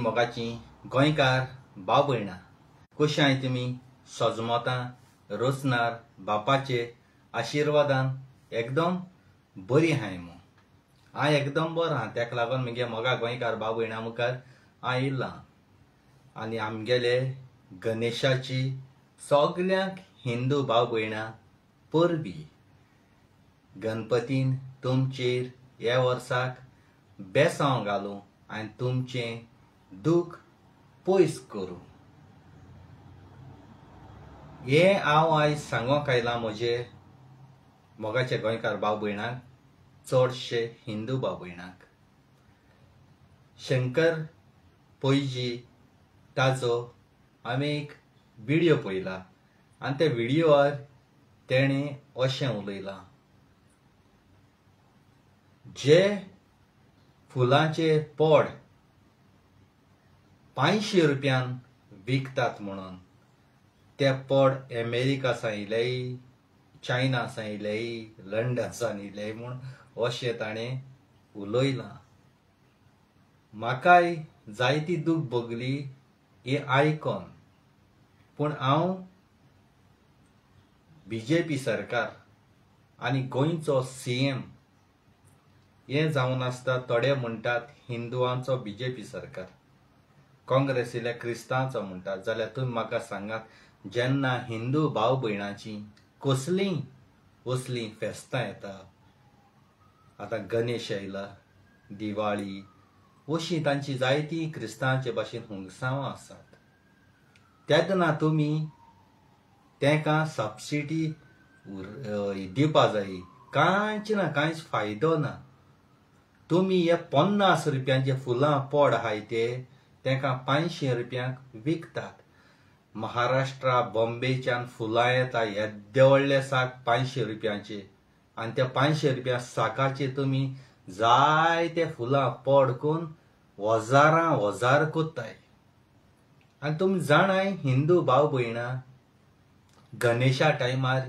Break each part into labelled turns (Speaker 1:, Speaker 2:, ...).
Speaker 1: मोगाची गोंयकार भाव भयणां कशी आहाय तुमी सजमतां रोचनार बापाचे आशिर्वादान एकदम बरी आहाय मू हांव एकदम बरो आहा तेका लागून मगे मोगा गोंयकार भाव भयणां मुखार हांव येयलां आनी आमगेले गणेशाची सगळ्यांक हिंदू भाव भयणां परबी गणपतीन तुमचेर हे वर्साक बेसांव घालूं आनी तुमचें दूख पयस करूं हे हांव आयज सांगोंक आयलां म्हजे मोगाचे गोंयकार भाव भयणांक चडशे हिंदू भाव भयणांक शंकर पयजी ताजो हांवें एक व्हिडियो पळयला आनी त्या व्हिडियोर तेणें अशें उलयलां जे फुलांचे पोड 500 रुपयान विकतात म्हणून ते पोड अमेरिका सायिल्लेय चायना सायिल्लेय लंडन सावन येयलेय म्हूण अशें ताणें उलयलां म्हाकाय जायती दूख भोगली हे आयकोन पूण हांव बीजेपी सरकार आनी गोंयचो सीएम हे जावन आसता थोडे म्हणटात हिंदुआंचो बीजेपी सरकार काँग्रेसील्या क्रिस्तांवांचो म्हणटात जाल्यार तुमी म्हाका सांगात जेन्ना हिंदू भाव भयणांची कसलीं असलीं फेस्तां येता आतां गणेश येयला दिवाळी अशीं तांची जायतीं क्रिस्तांवांचे भाशेन हुंगसांवां आसात तेन्ना तुमी तेंकां सबसिडी दिवपा जायी कांयच ना कांयच फायदो ना तुमी हे 50 रुपयांचे फुलां पोड आहाय ते तेंकां 500 रुपयांक विकतात महाराष्ट्रा बॉम्बेच्यान फुलां येता येद्दे व्हडले साक 500 रुपयांचे आनी त्या 500 रुपया साकाचे तुमी जायते फुलां पोड करून हजार कोत्ताय आनी तुमी जाणाय हिंदू भाव भयणां गणेशा टायमार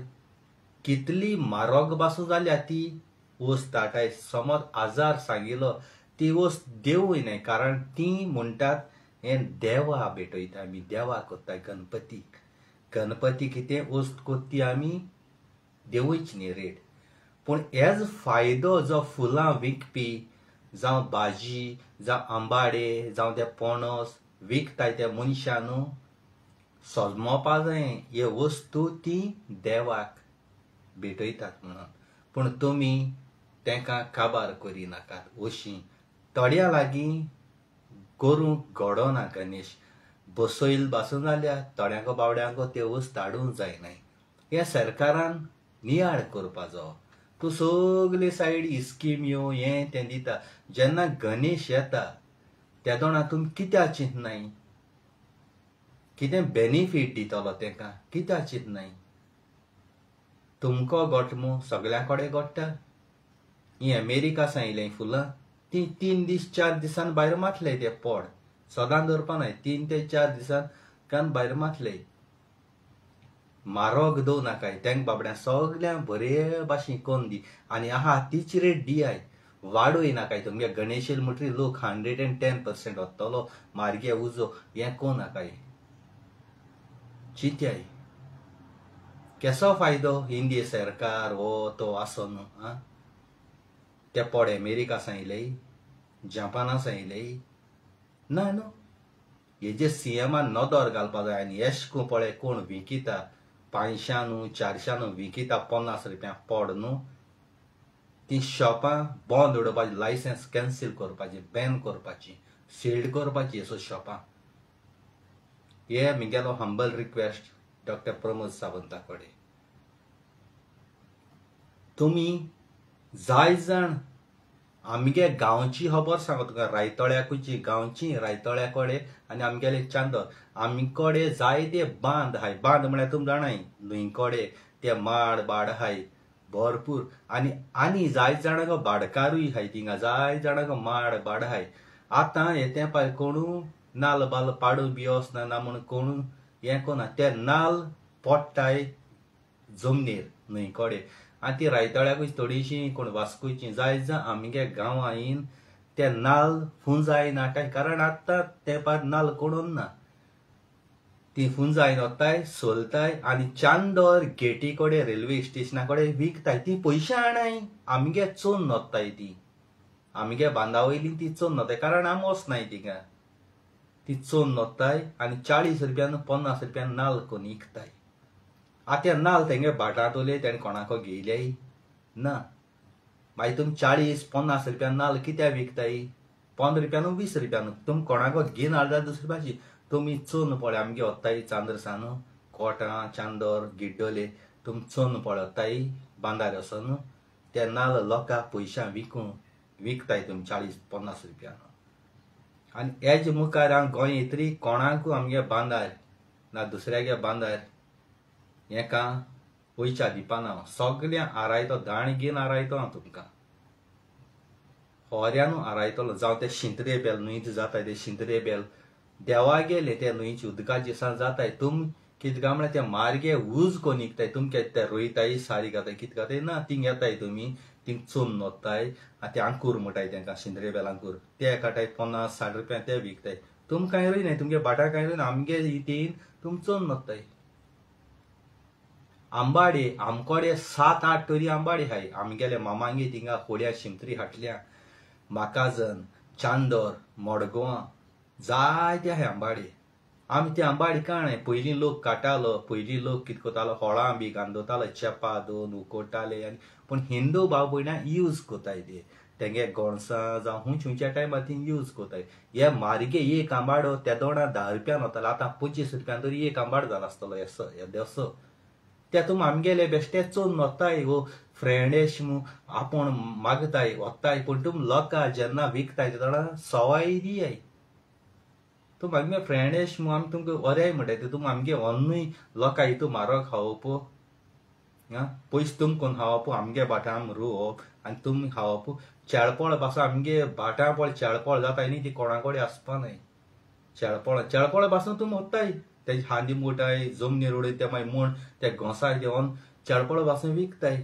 Speaker 1: कितली म्हारग बासू जाल्या ती वस्त ताटाय समज 1000 सांगिल्लो ती वस्त देवूय न्हय कारण ती म्हणटात हें देवा भेटयता आमी देवा कोत्ताय गणपती कितें वस्त कोत्ती आमी देवूच न्ही रेट पूण हेज फायदो जो फुलां विकपी जावं भाजी जावं आंबाडे जावं ते पणस विकताय त्या मनशान सजमोवपा जाय हे वस्तू ती देवाक भेटयतात म्हणून पूण तुमी तेंकां काबार करिनाकात अशीं थोड्या लागीं करूंक घडोना गणेश बसयल बासून जाल्यार थोड्यांक बावड्यांक ते वस्त हाडूंक जायनाय हे सरकारान नियाळ करपाचो तूं सगळे सायड इस्किम्यो हें तें दिता जेन्ना गणेश येता त्या दोना तुमी कित्याक चिंतनाय कितें बेनिफीट दितलो तेंकां कित्याक चिंतनाय तुमको घोटमू सगळ्यां कडेन घोडटा ही अमेरिका सायिल्लीं फुलां ती 3 दीस 4 दिसान भायर मातले ते पोड सदां दवरपा न्हय 3 ते 4 दिसान कान भायर मातले म्हारग दवरू नाकाय तेंक बाबड्या सगळ्यांक बरे भाशेन कोन्न दी आनी आहा तीच रेट दियाय वाडोय नाकाय तुमगे गणेशेल म्हणटरी लोक 110% वतलो मार्गे उजो हें कों नाकाय चिंत्याय केसो फायदो इंडिये सरकार हो तो आसो न्हू आं ते पोड अमेरिका सायिल्लेय जपाना सायिल्लेय ना न्हू हेजे सीएमान नदर घालपा जाय आनी एशको पळय कोण विकिता 500 400 विकिता 50 रुपया पोड न्हू ती शॉपां बंद उडोवपाची लायसन्स कॅन्सील करपाची बॅन करपाची सील्ड करपाची असो शॉपां हे म्हगेलो humble request doctor Pramod Savanta कडेन तुमी जाय जाण आमगे गांवची खबर सांगो तुका रायतळ्याकूची गांवची रायतळ्या कडेन आनी आमगेले चांदर आमी कडेन जायते बांद आहाय बांद म्हळ्यार तुमी जाणाय न्हंय कडेन ते माड बाड आहाय भरपूर आनी जाय जाणांक भाडकारूय आहाय थिंगा जाय जाणांक माड बाड आहाय आतां हे तेंपार कोणू नाल्ल बाल पाडू बी वचना म्हणून कोणू हें कोना ते नाल्ल पडटाय जमनीर न्हंय कडेन आनी ती रायतळ्याकूच थोडीशीं कोण वास्कोची जाय जा आमगे गांवांन ते नाल फुंजाय नाटाय कारण आत्ता तेंपार नाल कोणून ना ती फुंजायन वताय सोलताय आनी चांदोर गेटी कडेन रेल्वे स्टेशना कडेन विकताय ती पयशे आणाय आमगे चोन वताय ती आमगे बांदा वयली ती चोन वताय कारण आम वचनाय तिका ती चोन वताय आनी 40 रुपयान 50 रुपयान नाल कोन्न विकताय आतां नाल तेंगे भाटांत उलय तेणे कोणाको घेयल्याय ना मागीर तुम 40-50 रुपयान नाल कित्याक विकताय 15 रुपयान 20 रुपयान तुम कोणाको घेवन हाडटा दुसरी भाजी तुमी चोन पळय आमगे वताय चांद्रसान कोटां चांदोर गिड्डोले तुम चोन पळय वताय बांदार वचोन ते नाल लोकांक पयशां विकताय तुम 40-50 रुपयान आनी हेजे मुखार हांव गोंय येतरी कोणाकूय आमगे बांदार ना दुसऱ्यागे बांदार हेका पयशा दिवपाना सगळ्यां आरायतो दाण घेवन आरायतो हांव तुमकां होऱ्यानू आरायतलो जावं ते शिंतरे बेल न्हंयत जाताय ते शिंतरे बेल देवा गेले ते न्हंयचे उदकाचे दिसान जाताय तुम कितें काय म्हळ्यार ते मार्गे उज कोन्न विकताय तुम ते रोयताय सारी घाताय कितें घाताय ना थिंग येताय तुमी थिंग चोन वताय आनी ते अंकूर म्हणटाय तांकां शिंदरे बेल अंकूर ते काटाय 50-60 रुपया ते विकताय तुम कांय रोयनाय तुमगे भाटां कांय रोयना आमगे इतीन तुम चोन वताय आंबाडे आमकोडे 7-8 तोरी आंबाडे हाय आमगेले मामांगे थिंगा खोड्या शिंतरी हाटल्या माकाजन चांदोर मडगांव जायते हाय आंबाडे आमी ते आंबाडे काणाय पयलीं लोक काटालो पयलीं लोक कितें कोतालो होळां बी गांदोतालो चेपा दोन उकोडटाले आनी पूण हिंदू भाव भयणां यूज कोताय ते तेंगे गोणसां जावं हुंयच्या टायमार ती यूज कोताय हे मार्गे एक आंबाडो त्या दोणा 10 रुपयान वतालो आतां 25 रुपयान तरी एक आंबाडो जाला आसतलो देसो ते तुम आमगेले बेश्टे चोन वताय वो फ्रेंडेश आपूण मागताय वताय पूण तुम लोकां जेन्ना विकताय तेन्ना सवाय दियाय तुम आमगे फ्रेंडेश आमी तुमकां वऱ्याय म्हणटाय तुम आमगे अन्नूय लोकां हितू म्हारग खावप पयस तुम कोन्न खावप आमगे भाटां रोवप आनी तुम खावप चेळपळ पासून आमगे भाटां पळय चेळपळ जाताय न्ही ती कोणा कडेन आसपा न्हय चेळपळ पासून तुम वताय तेजे हांदी मोटाय जमनीर उडय ते मागीर म्हण ते घोंसाय देंवन चेळपळ पासून विकताय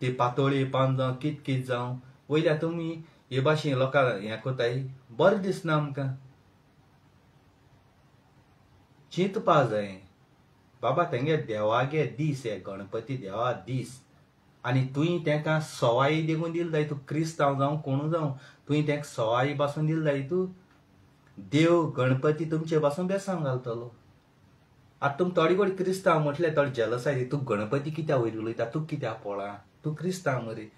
Speaker 1: ती पातोळी पान जावं कित जावं वयल्या तुमी हे भाशेन लोकांक हें कोताय बरें दिसना आमकां चिंतपा जाय बाबा तेंगे देवागे दीस हे गणपती देवा दीस आनी तुवें तेंकां सवाय देगून दिली जाय तूं क्रिस्तांव जावं कोणू जावं तुवें तेंकां सवाय पासून दिली जाय तूं देव गणपती तुमचे पासून बेसांव घालतलो आतां तुम थोडी कोण क्रिस्तांव म्हटले थोडे जेलसाय तूं गणपती कित्याक वयर उलयता तूं कित्याक पळा तूं क्रिस्तांव मरे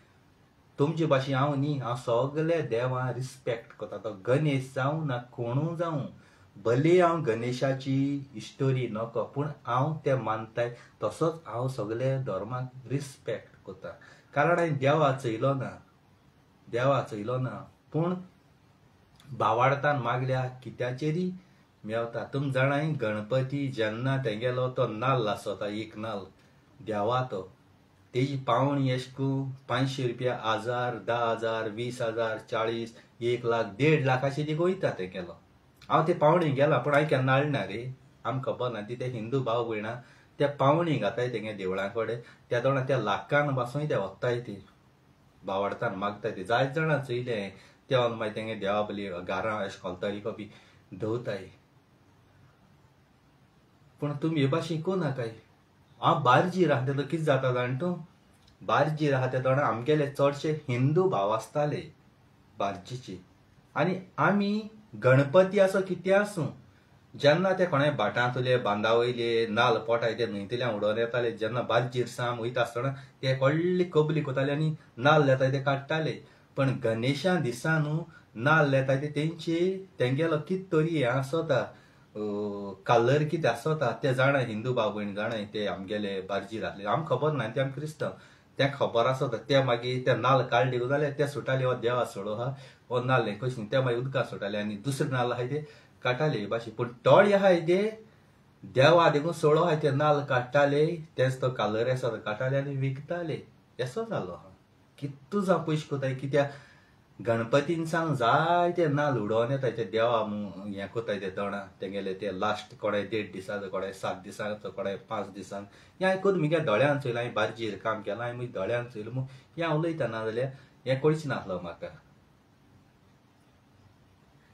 Speaker 1: तुमचे भाशेन हांव न्ही हांव सगळे देवा रिस्पेक्ट करता तो गणेश जावं ना कोणू जावं भले हांव गणेशाची हिस्टोरी नको पूण हांव ते मानताय तसोच हांव सगळे धर्माक रिस्पेक्ट करता कारण हांवें देवा चयलो ना पूण भावार्थान मागल्या कित्याचेरी मेवता तुम जाणाय गणपती जेन्ना तेंगेलो तो नाल्ल आसता एक नाल्ल देवा तो तेजी पावणी एशकू 500 रुपया 1000 10,000 20,000 40 1 लाख 1.5 लाखाची ती वयता ते केलो हांव ते पावणी गेला पूण हांवें केन्ना हाडना रे आमकां खबर ना ती ते हिंदू भाव भयणां ते पावणी घाताय तेंगे देवळां कडेन त्या तोंडार त्या लाखान पासून ते वताय ती भावार्थान मागताय ते जायत जाणां चयले ते मागीर तेंगे देवा बली घरां अशें कोलतरी बी धवताय पूण तुमी हे भाशेन कोनाकाय हांव बार्जी राहता तेन्ना कितें जाता जाण तूं बार्जी राहता तेन्ना आमगेले चडशे हिंदू भाव आसताले बार्जीचे आनी आमी गणपती असो कितें आसूं जेन्ना ते कोणाय भाटांत उरले बांदा वयले नाल्ल पोटाय ते न्हंयतल्यान उडोवन येताले जेन्ना बार्जीर साम वयता आसतना ते व्हडली कबली कोताले आनी नाल्ल येताय ते काडटाले पण गणेशा दिसा न्हू नाल्ल येताय ते तेंगेलो कितें तरी हें आसता कलर कितें आसता ते जाणा हिंदू भाव भयण जाणाय ते आमगेले बार्जीर आहले आमकां खबर ना ते आमी क्रिस्तांव तें खबर आसता ते मागीर ते नाल्ल काडले जाल्यार ते सुटाले हो देवा सोडो आहा हो नाल्ल हें कशें ते मागीर उदकां सुटाले आनी दुसरे नाल्ल आहाय ते काटाले भाशेन पूण तोडे आहाय ते देवा देखून सोडो आहाय ते नाल्ल काडटाले तेच तो कलर आसा तो काडटाले आनी विकताले असो जालो आहा कितू जावं पयशे कोताय कित्याक गणपतीन सांग जायते नाल्ल उडोवन येता ते देवा हें कोताय ते दोणा तेंगेले ते लास्ट कोणाय 1.5 दिसाचो कोणाय 7 दिसाचो कोणाय 5 दिसांक हें आयकून मुगे दोळ्यान चोयलें हांवें बारजीर काम केलां हांवें दोळ्यान चोयलें मग हें उलयतना जाल्यार हें कळचें नासलो म्हाका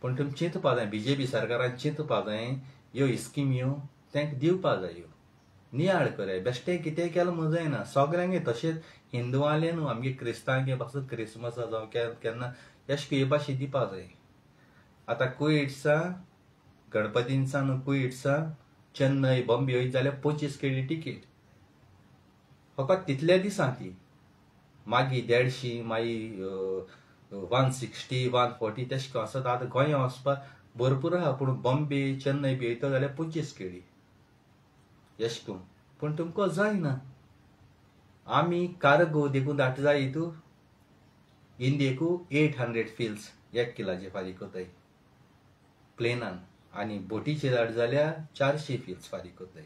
Speaker 1: पूण तुमी चिंतपा जाय बीजेपी सरकारान चिंतपा जाय ह्यो स्किम्यो तांकां दिवपा जाय ह्यो नियाळ कराय बेश्टें कितें केलें म्हूण जायना सगळ्यांगे तशेंच हिंदुवाले न्हू आमगे क्रिस्तांवांगे पासून क्रिसमसा जावं केन्ना अशें हे भाशेन दिवपा जाय आतां कुयट्सा गणपतींसा न्हू कुयट्सा चेन्नय बॉम्बे वयत जाल्यार 25 केळी टिकेट फकत तितल्या दिसां ती मागीर 150 मागीर 160 140 तेश को आसत आतां गोंया वचपाक भरपूर आहा पूण बॉम्बे चेन्नय बी वयता जाल्यार 25 केळी अशें करून पूण तुमकां जायना आमी कार्गो देखून धाडटा जाय हितू इंडियेकू 800 फिल्स 1 किलाचे फारीक कोताय प्लेनान आनी बोटीचेर धाड जाल्यार 400 फिल्स फारीक कोताय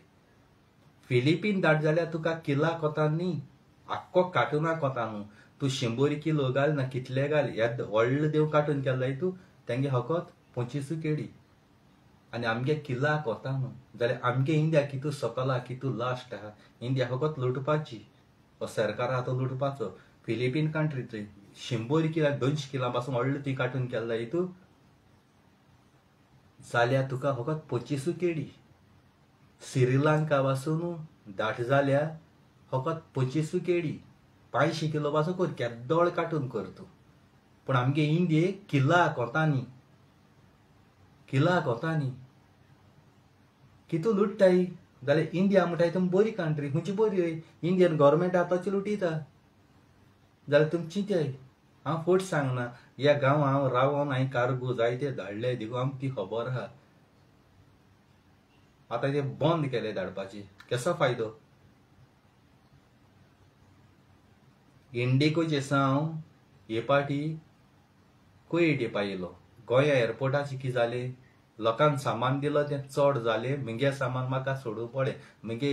Speaker 1: फिलिपीन धाड जाल्यार तुका किला कोतान न्ही आख्खो कार्टुना कोता न्हू तूं 100 किलो घाल ना कितले घाल येद व्हडलो देव कार्टून केला जाय तूं तेंगे फकत 25 केळी आनी आमगे किला कोता न्हू जाल्यार आमगे इंडिया कितू सकला कितू लास्ट आहा इंडिया फकत लुटपाची हो सरकार आहा तो लुटपाचो फिलिपीन कंट्री थंय 100 किला 200 किला पासून व्हडलो ती कार्टून केला जाय तूं जाल्यार तुका फकत 25 केळी श्रीलंका पासून धाट जाल्यार फकत 25 केळी 500 किलो पासून कर केद्दोळ कार्टून कर तूं पूण आमगे इंडियेक किला कोतांनी कितू लुटताय जाल्यार इंडिया म्हणटाय तुमी बरी कंट्री खंयची बरी इंडियन गव्हर्मेंट आतां तशें लुटयता जाल्यार तुमी चिंताय हांव फट सांगना ह्या गांवां हांव रावोन हांवें कार्गो जायते धाडले देखून आमकां ती खबर आहा आतां ते बंद केले धाडपाचे केसो फायदो इंडिकोचे हांव हे पाटी कुवेट येवपा येयलो गोंया एअरपोर्टाचेर कितें जालें लोकांक सामान दिलं तें चड जालें मुगे सामान म्हाका सोडूं पडलें मुगे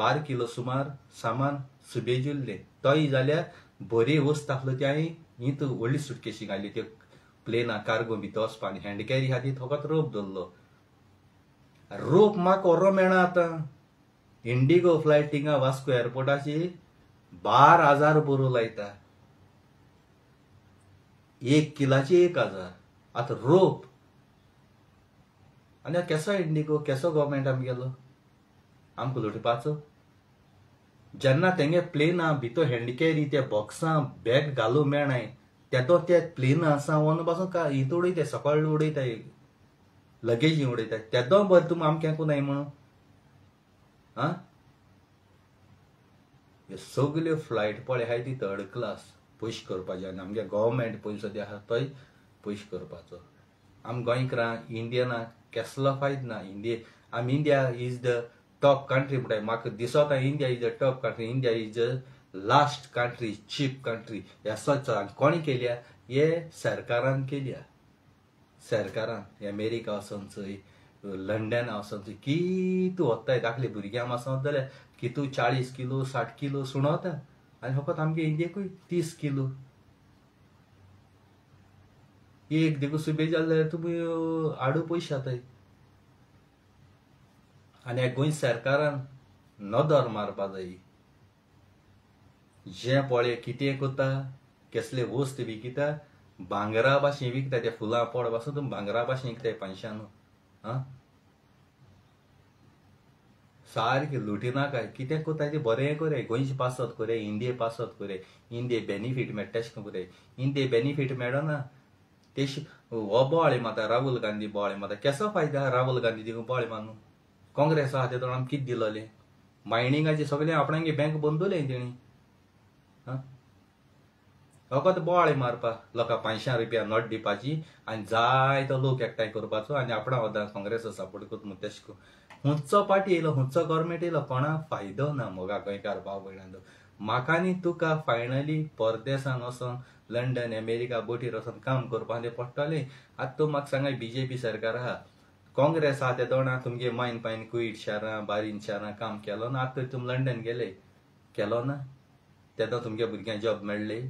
Speaker 1: 12 किलो सुमार सामान सुबेजिल्लें तोय जाल्यार बरी वस्त आसलो ती हांवें हितू व्हडली सुटकेशी घाली त्यो प्लेना कार्गो भितर वचपा आनी हँड कॅरी खातीर फकत रोप दवरलो रोप म्हाका व्हरो मेळना आतां इंडिगो फ्लायट थिंगा वास्को एअरपोर्टाचेर 12,000 बरो लायता 1 किलाचे 1,000 आतां रोप आनी केसो इंडिगो केसो गव्हर्मेंट आमगेलो आमकां लुटपाचो जेन्ना तेंगे प्लेना भितर हँड कॅरी ते बॉक्सां बॅग घालूंक मेळनाय तेदो ते प्लेना आसा वन पासून का हितू उडयताय सकयल उडयताय लगेजी उडयताय तेदो बरें तुमी आमकां कोनाय म्हणून आं ह्यो सगल्यो फ्लायट पळय आहाय ती थर्ड क्लास पयशे करपाचे आनी आमगे गव्हर्मेंट पयशे सद्या आहा तोय पयशे करपाचो आम गोंयकारांक इंडियनाक केसलो फायदो ना India is the top country म्हणटाय म्हाका दिसता India is the top country India is the last country cheap country ह्या सच कोणी केल्या हे सरकारान केल्या सरकारान अमेरिका वचोन चोय लंडन वचोन चोय कितू वताय धाकले भुरग्यां वचोन जाल्यार कितू 40 किलो 60 किलो सुणवता आनी फकत आमगे इंडियेकूय 30 किलो एक देखून सुबेज जाल्यार तुमी आडू पयशे जाताय आनी ह्या गोंय सरकारान नदर मारपा जाय जें पळय कितें कोता कसले वस्त विकता भांगरा भाशेन विकता ते फुलां पड पासून तुमी भांगरा भाशेन विकताय पांयशान आं सारकें लुटिनाकाय कितें कोताय तें बरें कोराय गोंयचे पासत कोराय इंडिये पासत कोराय इंडिये बेनिफीट मेळटा तेशें कोराय इंडिये बेनिफीट मेळना तेश हो बोवाळे माता राहुल गांधी बोवाळे माता केसो फायदो आहा राहुल गांधी देखून बोवाळे मानू काँग्रेस आहा ते आमकां कितें दिलोलें मायनिंगाचे सगळें आपणागे बँक बंद दवरलें तेणी फकत बोवाळे मारपाक लोकांक 500 रुपया नोट दिवपाची आनी जाय तो लोक एकठांय करपाचो आनी आपणा वदां काँग्रेसा सपोर्ट करता म्हूण तेश करून हुंचो पार्टी येयलो हुंचो गव्हर्मेंट येयलो कोणाक फायदो ना मोगा गोंयकार भाव भयणांचो म्हाका आनी तुका फायनली परदेसान वचोन लंडन अमेरिका बोटीर वचोन काम करपाक तें पडटलें आतां तूं म्हाका सांगाय बीजेपी सरकार आहा काँग्रेस आहा ते दोना तुमगे मायन पायन कुईट शारां बारीन शारां काम केलो ना आतां तुमी लंडन गेले केलो ना तेदो तुमगे भुरग्यांक जॉब मेळ्ळे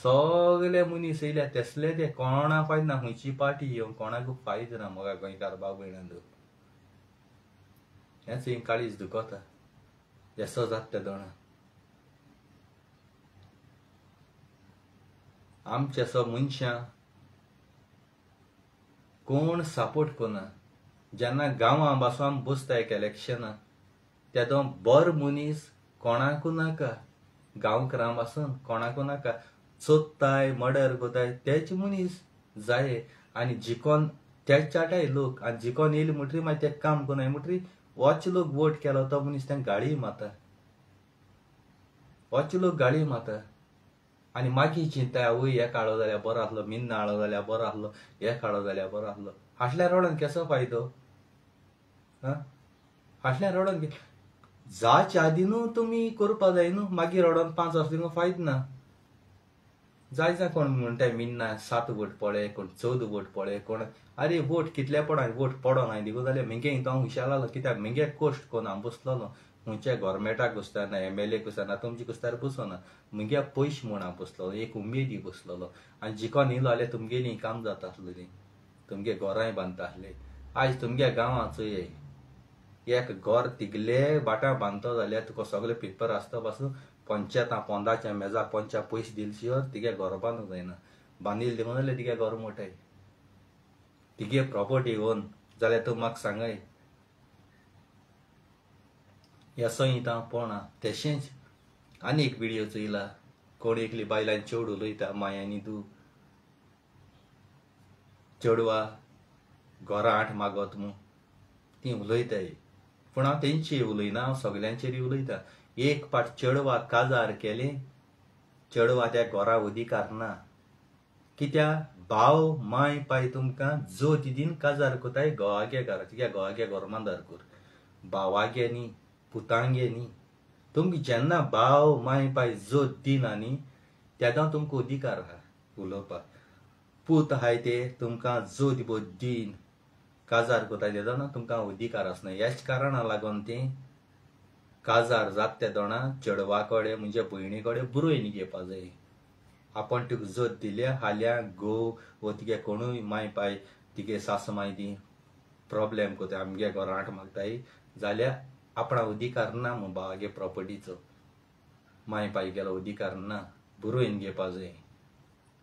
Speaker 1: सगळे मनीस येयल्या तेसले ते कोणा फायद ना खंयची पार्टी येवं कोणाकूच फायद ना म्हाका गोंयकार भाव भयणांदो हेंच एक काळीज दुखता येसो जाता ते दोना आमचे सो मनशां कोण सपोर्ट कोना जेन्ना गांवां बसोन बसता एक इलेक्शनां तेदो बरो मनीस कोणाकू नाका गांवकारां बसून कोणाकू नाका चोत्ताय मर्डर कोताय तेच मनीस जाय आनी जिकोन तेच चाटाय लोक आनी जिकोन येयले म्हणटरी मागीर ते काम कोनाय म्हणटरी होच लोक वोट केलो तो मनीस तेंक गाळी मारता होच लोक गाळी मारता आनी मागीर चिंताय आवय हे काडलो जाल्यार बरो आसलो मिन्न हाडलो जाल्यार बरो आसलो हे काडलो जाल्यार बरो आसलो फाटल्या रोडान केसो फायदो फाटल्या रोडान जाच्या आदीनू तुमी करपा जाय न्हू मागीर रोडान 5 वर्सां तिंगा फायद ना जायजा कोण म्हणटाय मिन्ना 7 वोट पडे कोण 14 वोट पडे कोण अरे वोट कितले पडा वोट पडो ना दिगो जाल्यार मिगे तो हुशार कित्याक मिगे कोश्ट कोण हांव बसलोलो खंयच्या गव्हर्मेंटाक बसता ना MLA बसता ना तुमची कुस्तार बसोना मुगे पयशे म्हूण हांव बसलोलो एक उमेदी बसलोलो आनी जिकोन येयलो जाल्यार तुमगेली काम जाता आसलेली तुमगे घरांय बांदता आसले आयज तुमगे गांवां चोय एक घर तिगले बाटा बांदतो जाल्यार तुका सगळे पेपर आसता पासून पंचायतां पोंदाच्या मेजा पंचा पयशे दिले शिवाय तिगे घर बांदूंक जायना बांदिल्ले दिवं जाल्यार तिगे घर मोठाय तिगे प्रॉपर्टी ओन जाल्यार तूं म्हाका सांगाय येसो येता पोणा तेशेंच आनी एक व्हिडियो चोयला कोण एकली बायलांनी चेडूं उलयता मायांनी तूं चेडवा घरा आठ मागत म्हूण ती उलयताय पूण हांव तेंची उलयना हांव सगल्यांचेर उलयता एक पाट चेडवा काजार केले चेडवा त्या घरा अधिकार ना कित्याक भाव माय पाय तुमकां जो दिन काजार कोताय घोवागे घरा तिगे घोवागे घोरमांदार कर भावागे न्ही पुतांगे न्ही तुमकां जेन्ना भाव माय पाय जो दिन आनी तेदो तुमकां अधिकार आहा उलोवपाक पूत आहाय ते तुमकां जो दिबो दिन काजार कोताय तेदो ना तुमकां अधिकार आसना हेच कारणा लागून ते काजार जाता ते दोना चेडवा कडेन म्हणजे भयणी कडेन बरोयन घेवपा जाय आपण तुका जर दिल्या हाल्या घोव वो तिगे कोणूय माय पाय तिगे सास माय दी प्रॉब्लेम कोताय आमगे घरांट मागताय जाल्यार आपणा अधिकार ना म्हूण भावागे प्रॉपर्टीचो माय पाय गेलो अधिकार ना बरोयन घेवपा जाय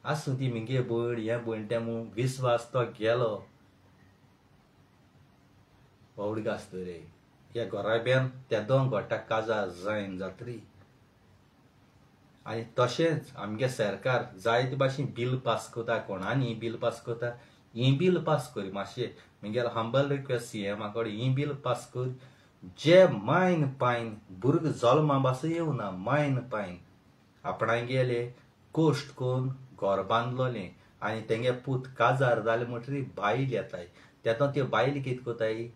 Speaker 1: आसूं ती मिगे भयण हे भयण ते म्हूण विस्वास तो गेलो व्हड आसता रे ह्या घोराब्यान त्या दोन गोट्याक काजार जायन जातरी आनी तशेंच आमगे सरकार जायते भाशेन बील पास कोता कोणानी बील पास कोता ही बील पास कर मातशें म्हगेलो हंबल रिक्वेस्ट CM कडेन ही बील पास कर जे मायन पायन भुरग जल्मा बास येवना मायन पायन आपणाक गेले कोश्ट कोन्न घर बांदलोलें आनी तेंगे पूत काजार जाले म्हणटरी बायल येताय तेदो त्यो बायल कितें कोताय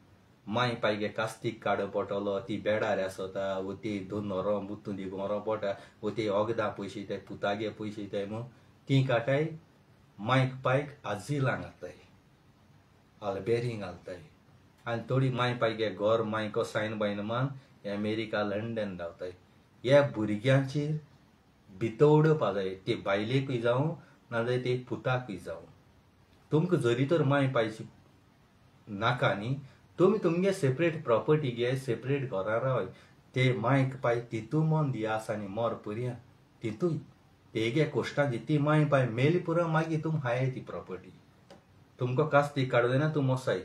Speaker 1: माय पायगे कास्तीक काडो पडटलो ती बेडार आसता वो ती दोन व्हरो मुतून दी व्हरो पडटा वो ती वखदां पयशे दिताय पुतागे पयशे दिताय म्हूण ती काटाय मायक पायक आजिलां घालताय आल्बेरींग घालताय आनी थोडी माय पायगे घर मायको सायन बायन मान अमेरिका लंडन धांवताय ह्या भुरग्यांचेर भितो उडोवपा जाय ते बायलेकूय जावं नाजाल्यार ते पुताकूय जावं तुमकां जरी तर माय पायची नाका न्ही तुमी तुमगे सेपरेट प्रॉपर्टी घे सेपरेट घरां रावय ते मायक पाय तितू मन दियास आनी मोर पर्या तितूय तेगे कोश्टां दी ती माय पाय मेली पुरो मागीर तुम हाय ती प्रॉपर्टी तुमकां कास्तीक काडूं जायना तूं मोसाय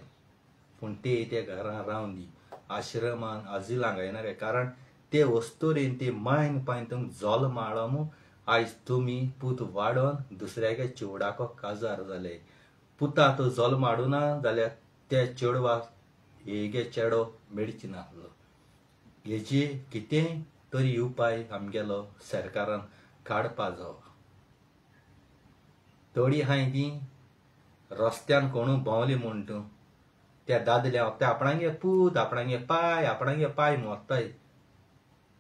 Speaker 1: पूण ते घरां रावन दी आश्रमान आजिलांक जायना रे कारण ते वस्तुरेन ते मायन पायन तुमकां जोल माळो म्हूण आयज तुमी पूत वाडोवन दुसऱ्यागे चेवडाको काजार जाले पुता तो जोल माडूं ना जाल्यार त्या चेडवाक हेगे चेडो मेळची नासलो हेजी कितेंय तरी उपाय आमगेलो सरकारान काडपा जावो थोडी हाय ती रस्त्यान कोणू भोंवली म्हूण तूं त्या दादल्या ते आपणागे पूत आपणागे पाय मोत्ताय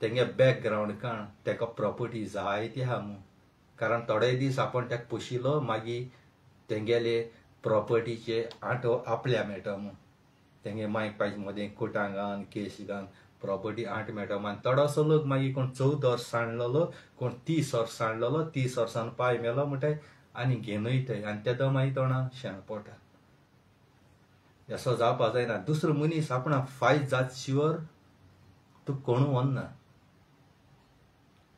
Speaker 1: तेंगे बॅकग्रावंड काण तेका प्रॉपर्टी जायती आहा म्हूण कारण थोडे दीस आपण तेका पोशिलो मागीर तेंगेले प्रॉपर्टीचे आटो आपल्या मेळटा म्हूण तेंगे मायक पायचे मदें कोटां घालन केस घालन प्रॉपर्टी 8 मेळटा मागीर थोडोसो लोक मागीर कोण 14 वर्स सांडलेलो कोण 30 वर्स सांडलेलो 30 वर्सान पाय मेलो म्हणटाय आनी घेवन वयताय आनी तेदो मागीर तोंडां शेण पडटा. असो जावपा जायना. दुसरो मनीस आपणा फायद जात शिवर तूं कोण व्हरना.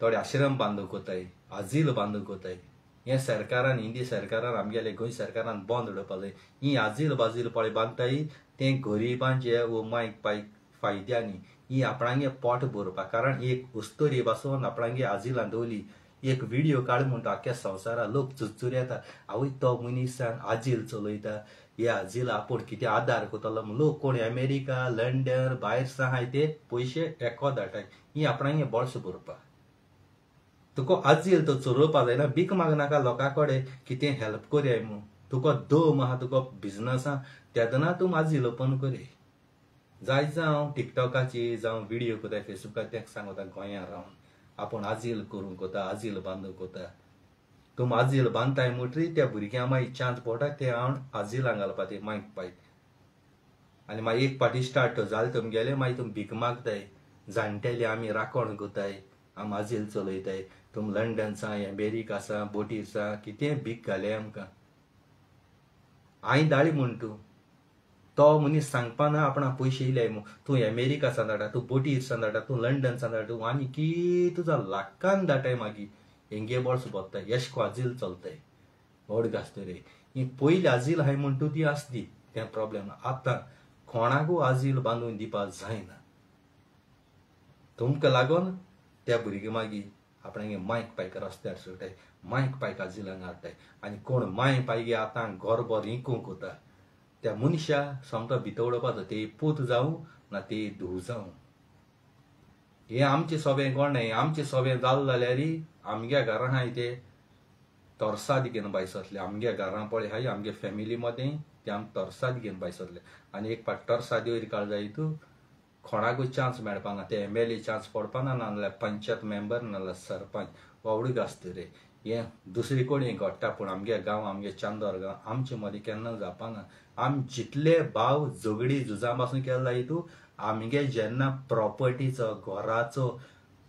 Speaker 1: थोडे आश्रम बांदूंक वताय, आजील बांदूंक वताय. हे सरकारान हिंदी सरकारान आमगेले गोंय सरकारान बंद उडोवपा जाय. ही आजील बाजील पळय बांदताय ते गरिबांचे वो मायक पायक फायद्यांनी ही आपणागे पोट भरपा. कारण एक उस्तोरी बसोन आपणागे आजिलां दवरली एक व्हिडिओ काड म्हणटा आख्या संवसारा लोक चुचूर येता आवय तो मनीसान आजील चलयता हे आजील आपूण कितें आदार कोतलो लोक कोण अमेरिका लंडन भायर सा हाय ते पयशे एको धाडटाय ही आपणागे बोळस भरपा. तुका आजील तो चलोवपा जायना भीक मागनाका लोकां कडेन कितें हेल्प करयाय म्हूण. तुका दम आहा तुका बिजनसा तेदना तूं आजील ओपन करय. जाय जावं टिकटॉकाची जावं व्हिडिओ कोताय फेसबुकार तेका सांगता गोंयांत रावन आपूण आजील करूंक कोता आजील बांदूंक कोता. तुम आजील बांदताय म्हणटरी त्या भुरग्यांक मागीर चान्स पडटा ते हांव आजिलां घालपा ते मायक पायक. आनी मागीर एक पाटी स्टार्ट जालें तुमगेलें मागीर तुम भीक मागताय. जाणटेले आमी राखण कोताय आमी आजील चलयताय. तुम लंडन सा अमेरिका सा बोटीर सा कितें भीक घाले आमकां. हांवें धाडली म्हूण तूं तो मनीस सांगपा ना आपणा पयशे इले म्हूण. तूं अमेरिका सान धाडटा तूं बोटीर सान धाडटा तूं लंडन सान धाडटा तूं आनी की तुजो लाखान धाडटाय मागीर हेंगे बोळस भरताय एशको आजील चलताय. व्हड घासतरे ही पयली आजील हाय म्हूण तूं ती आसली तें प्रॉब्लेम. आतां कोणाकू आजील बांदून दिवपा जायना. तुमकां लागून त्या भुरगे मागीर आपणागे मायक पायक रस्त्यार सुटाय मायक पायक आजिलांक हाडटाय. आनी कोण माय पायगे आतां गोरबोर हिंकूंक वता त्या मनशा सोमतो भितर उडोवपाचो ते पूत जावं ना ते धूव जावं. हे आमचे सोबें कोण न्हय आमचे सोबें जालें जाल्यार आमगे घरां हाय ते तोरसाद घेवन भायर सरले. आमगे घरां पळय हाय आमगे फॅमिली मदें ते आमी तोरसाद घेवन भायर सरले. आनी एक पाट तोरसाद वयर काड जाय तूं कोणाकूय चान्स मेळपा ना. ते MLA चान्स पडपा ना नाजाल्यार पंचायत मेंबर नाजाल्यार सरपंच व्हड घासता रे. हें दुसरे कडेन घडटा पूण आमगे गांव आमगे चांदोर गांव आमचे मदीं केन्ना जावपा ना. आमी जितले भाव झगडी झुजां पासून केले जाय तूं आमगे जेन्ना प्रॉपर्टीचो घराचो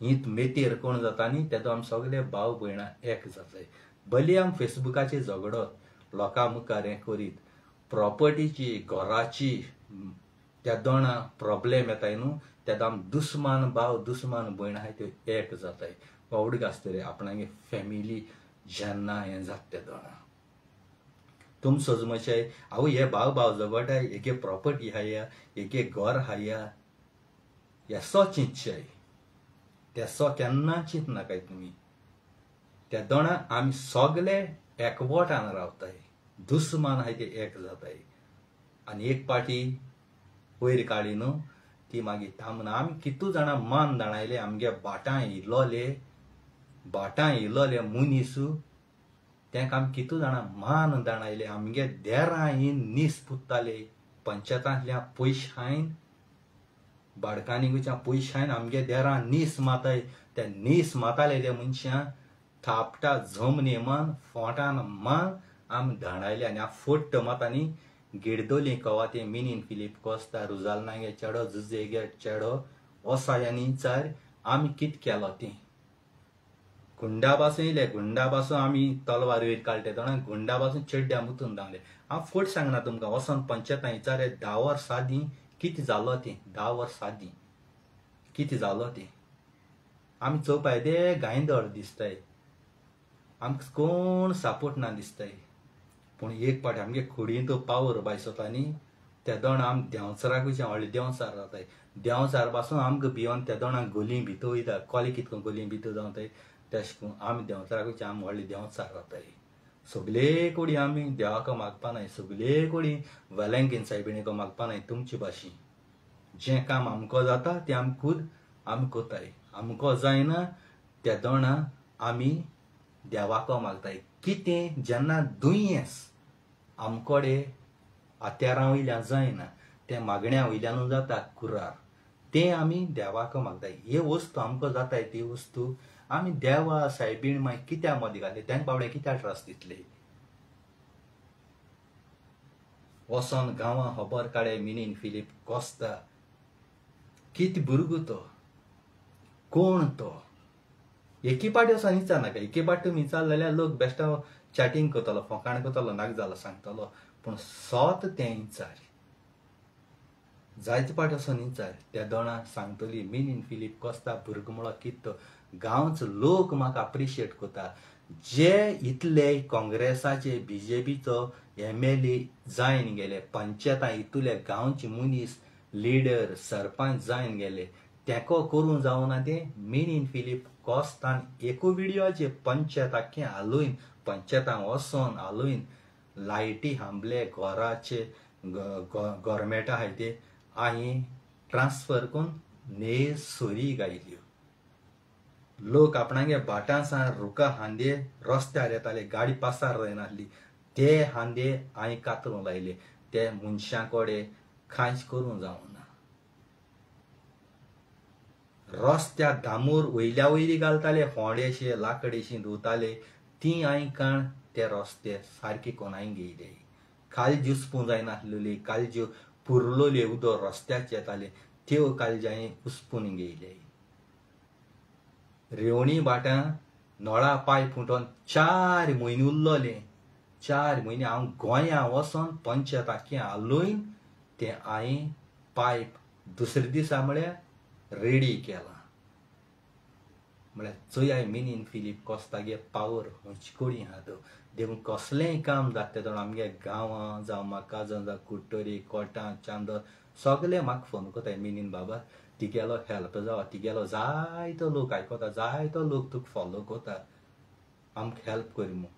Speaker 1: हित मेतेर कोण जाता न्ही तेदो आमी सगळे भाव भयणां एक जाताय. भली आमी फेसबुकाचेर झगडत लोकां मुखार हें करीत प्रॉपर्टीची घराची तेदोणा प्रॉब्लेम येताय न्हू तेदो आमी दुस्मान भाव दुस्मान भयण आहाय त्यो एक जाताय. व्हड घासता रे आपणागे फॅमिली जेन्ना हें जाता तेदोणा. तुम सोजमोचे आवय हे भाव भाव झगडटाय एके प्रॉपर्टी हाया एके घर हाया हेसो चिंतशाय तेसो केन्ना चिंत नाकाय तुमी. तेदोणा आमी सगळे एकवटान रावताय दुस्मान आहाय ते एक जाताय. आनी एक पाटी वयर काडी न्हू ती मागीर थांबना. आमी कितू जाणां मान दाणायले आमगे भाटां इल्लोले मनीस तेंका आमी कितू जाणां मान दाणायले. आमगे देरां येन नीस पुत्ताले पंचायतांतल्या पयशे हायन भाडकांनी गोंयच्या पयशे हायन आमगे देरां नीस माताय. ते नीस माताले ते मनशां थापटा जमनी मान फोटान मान आमी धाडायले. आनी फोट्ट मातांनी गिडदोली कवाते मिनीन फिलीप कोस्ता रुजालनागे चेडो जुजेगे चेडो ओसायांनी चार आमी कित केलो तें. गुंडा पासून येयले गुंडा पासून आमी तलवार वयर काडटे दोना गुंडा पासून चेड्ड्या मुतून धांवले. हांव फोट सांगना तुमकां वचोन पंचायतां विचारे 10 वर्सां आदीं कितें जालो तें 10 वर्सां आदीं कितें जालो तें आमी चोवपाय ते गायदोळ दिसताय. आमकां कोण सपोर्ट ना दिसताय. पूण एक पाटी आमगे कुडीन तो पावर भायर सरता न्ही ते दोणा आमी देंवचाराक वयचे व्हडले देंवचार जाताय. देंवचार पासून आमकां भियोन ते दोणा गोली भितर वयता कोले कितको गोली भितर जावताय तेश करून आमी देंवचाराक वयचे आमी व्हडले देंवचार जाताय. सगळे कोडी आमी देवाको मागपा नाय सगळे कोडी वेलेंकीन सायबिणीको मागपा नाय. तुमचे भाशेन जें काम आमको जाता तें आमी खूद आमी कोताय. आमको जायना ते दोणा आमी देवाको मागताय. कितें जेन्ना दुयेंस आमकोडे आत्यारां वयल्यान जायना तें मागण्या वयल्यानूच जाता कुरार तें आमी देवाको मागताय. हे वस्तू आमकां जाताय ती वस्तू आमी देवा सायबीण मागीर कित्या मदीं घातले तेंक बाबडे कित्या ट्रस्ट दितले. वोसोन गांवां खबर काडे मिनीन फिलीप कोस्ता कित भुरगो तो, कोण तो, एकी पाटी वचोन विचारनाका. एकी पाटी तुमी विचारलेल्या लोक बेश्टा चॅटिंग करतलो, फोकाण करतलो, नाक जालो सांगतलो. पूण सोत तें विचार, जायते पाटी वचोन विचार. त्या दोणां सांगतली मिनीन फिलीप कोस्ता भुरगो म्हणलो कित तो. गांवचो लोक म्हाका अप्रिशिएट करता. जे इतले काँग्रेसाचे बीजेपीचो MLA जायन गेले, पंचायतां इतले गांवचे मनीस लिडर सरपंच जायन गेले, तेको करूं जावना तें मिनीन फिलीप कोस्तान एकू व्हिडिओचे पंचायत आख्खें हालोवन, पंचायतां वचोन हालोवन लायटी हांबले, घराचे गव्हर्मेंटा आहाय ते हांवें ट्रान्सफर करून नेर सोरी गायल्यो. लोक आपणागे भाटां सावन रुखां हांदे रस्त्यार येताले, गाडी पासार जायनासली, ते हांदे हांवें कातरूं लायले. ते मनशां कडेन कांयच करूं जावना. रस्त्यार दामूर वयल्या वयली घालताले, फोंडेशे लांकडेशीं धुताले, ती हांवें काण ते रस्ते सारके करून हांवें घेयले. काळज्यो उस्पूं जायनासलेल्यो, काळज्यो पुरलोल्यो उदक रस्त्याचे येताले, त्यो काळज्यो हांवें उस्पून घेयले. रेवणी भाटां नळा पायप फुटोन 4 म्हयने उरलोले. 4 म्हयने हांव गोंयां वचोन पंचायत आख्खें हालोवन तें हांवें पायप दुसरे दिसा म्हळ्यार रेडी केलां. म्हळ्यार चोय हांवें मिनीन फिलीप कोस्तागे पावर हुंचकोळी आहा तो. देखून कसलेंय काम जाता तेदोण आमगे गांवां जावं म्हाका जावं कुट्टोरी, कोटां, चांदोर सगळे म्हाका फोन कोताय, मिनीन बाबा तिगेलो हेल्प जावं. तिगेलो जायतो लोक आयकोता, जायतो लोक तुका फॉलो कोता, आमकां हेल्प कर म्हूण.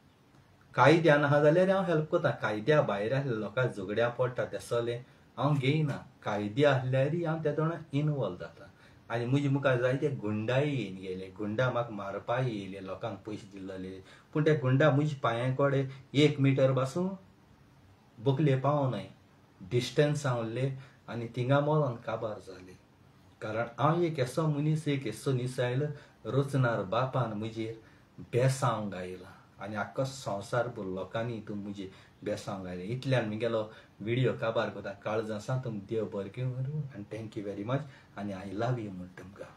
Speaker 1: कायद्यान आहा जाल्यार हांव हेल्प कोता. कायद्या भायर आसले लोकांक झगड्या पडटा तेसले हांव घेयना. कायदे आसल्यारय हांव तेदोण इनवॉल्व जाता. आनी म्हजे मुखार जायते गुंडाय येयन गेले. गुंडा म्हाका मारपाक येयले, लोकांक पयशे दिल्लोले. पूण ते गुंडा म्हज्या पांयां कडेन 1 मीटर पासून बोकले पावनाय, डिस्टन्स उरले आनी थिंगा मोरोन काबार जाले. कारण हांव एक असो मनीस, एक असो निसायल रचणार बापान म्हजेर बेसांव घायला आनी आख्खो संवसारभर लोकांनी हितून म्हजे बेसांव घायले. इतल्यान म्हगेलो व्हिडिओ काबार कोता. काळजां सावन तुमकां देव बरें करूं आनी थँक्यू व्हेरी मच आनी आय लव यू म्हण तुमकां.